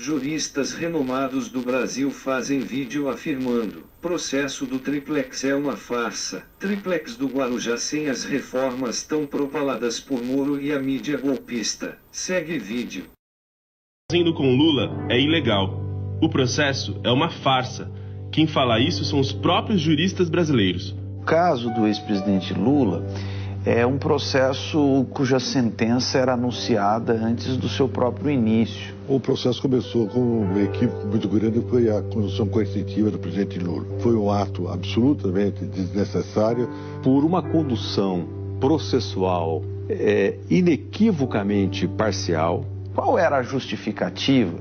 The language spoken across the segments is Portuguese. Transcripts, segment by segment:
Juristas renomados do Brasil fazem vídeo afirmando: processo do Triplex é uma farsa. Triplex do Guarujá sem as reformas tão propaladas por Moro e a mídia golpista. Segue vídeo. Fazendo com Lula é ilegal. O processo é uma farsa. Quem fala isso são os próprios juristas brasileiros. O caso do ex-presidente Lula é um processo cuja sentença era anunciada antes do seu próprio início. O processo começou com uma equipe muito grande, foi a condução coercitiva do presidente Lula. Foi um ato absolutamente desnecessário. Por uma condução processual inequivocamente parcial. Qual era a justificativa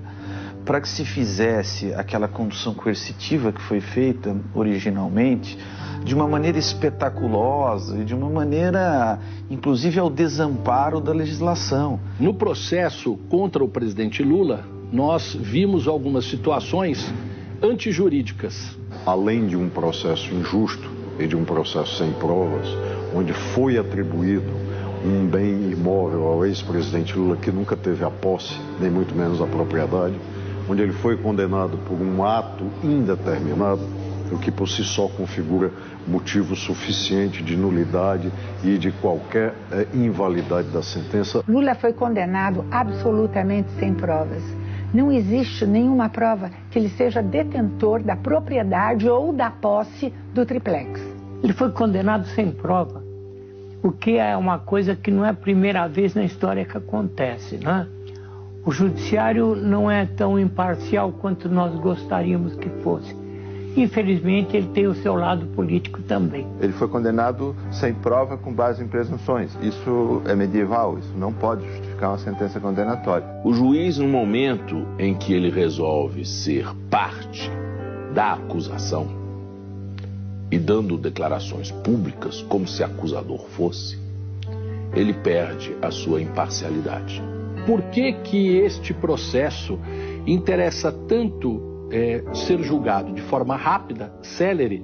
para que se fizesse aquela condução coercitiva que foi feita originalmente de uma maneira espetaculosa e de uma maneira, inclusive, ao desamparo da legislação? No processo contra o presidente Lula, nós vimos algumas situações antijurídicas. Além de um processo injusto e de um processo sem provas, onde foi atribuído um bem imóvel ao ex-presidente Lula que nunca teve a posse, nem muito menos a propriedade, onde ele foi condenado por um ato indeterminado, o que por si só configura motivo suficiente de nulidade e de qualquer invalidade da sentença. Lula foi condenado absolutamente sem provas. Não existe nenhuma prova que ele seja detentor da propriedade ou da posse do triplex. Ele foi condenado sem prova, o que é uma coisa que não é a primeira vez na história que acontece, né? O judiciário não é tão imparcial quanto nós gostaríamos que fosse. Infelizmente, ele tem o seu lado político também. Ele foi condenado sem prova com base em presunções. Isso é medieval, isso não pode justificar uma sentença condenatória. O juiz, no momento em que ele resolve ser parte da acusação e dando declarações públicas como se acusador fosse, ele perde a sua imparcialidade. Por que que este processo interessa tanto ser julgado de forma rápida, célere,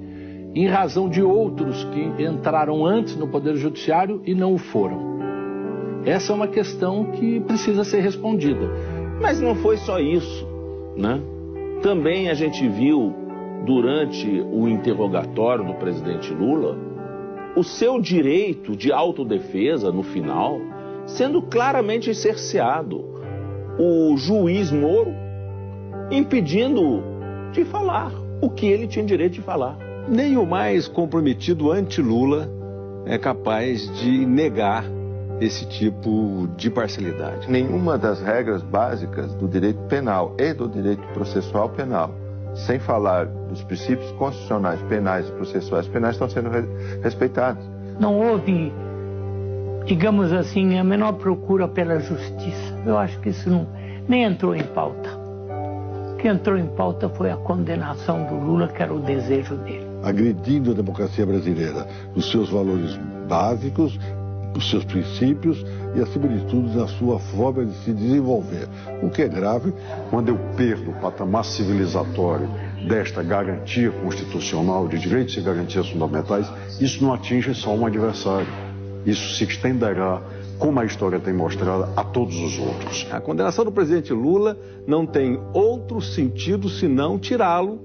em razão de outros que entraram antes no Poder Judiciário e não o foram? Essa é uma questão que precisa ser respondida. Mas não foi só isso, né? Também a gente viu, durante o interrogatório do presidente Lula, o seu direito de autodefesa, no final, sendo claramente cerceado. O juiz Moro impedindo-o de falar o que ele tinha direito de falar. Nem o mais comprometido anti-Lula é capaz de negar esse tipo de parcialidade. Nenhuma das regras básicas do direito penal e do direito processual penal, sem falar dos princípios constitucionais penais e processuais penais, estão sendo respeitados. Não houve, digamos assim, a menor procura pela justiça. Eu acho que isso nem entrou em pauta. O que entrou em pauta foi a condenação do Lula, que era o desejo dele. Agredindo a democracia brasileira, os seus valores básicos, os seus princípios e, acima de tudo, na sua forma de se desenvolver. O que é grave. Quando eu perdo o patamar civilizatório desta garantia constitucional de direitos e garantias fundamentais, isso não atinge só um adversário. Isso se estenderá, como a história tem mostrado, a todos os outros. A condenação do presidente Lula não tem outro sentido senão tirá-lo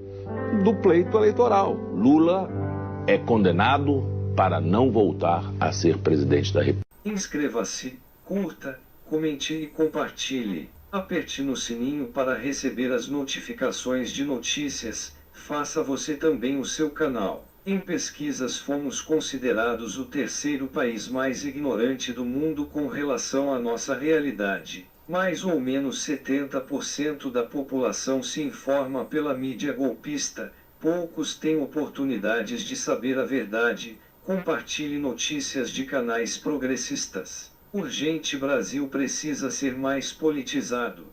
do pleito eleitoral. Lula é condenado para não voltar a ser presidente da República. Inscreva-se, curta, comente e compartilhe. Aperte no sininho para receber as notificações de notícias. Faça você também o seu canal. Em pesquisas fomos considerados o terceiro país mais ignorante do mundo com relação à nossa realidade. Mais ou menos 70% da população se informa pela mídia golpista. Poucos têm oportunidades de saber a verdade. Compartilhe notícias de canais progressistas. Urgente, Brasil precisa ser mais politizado.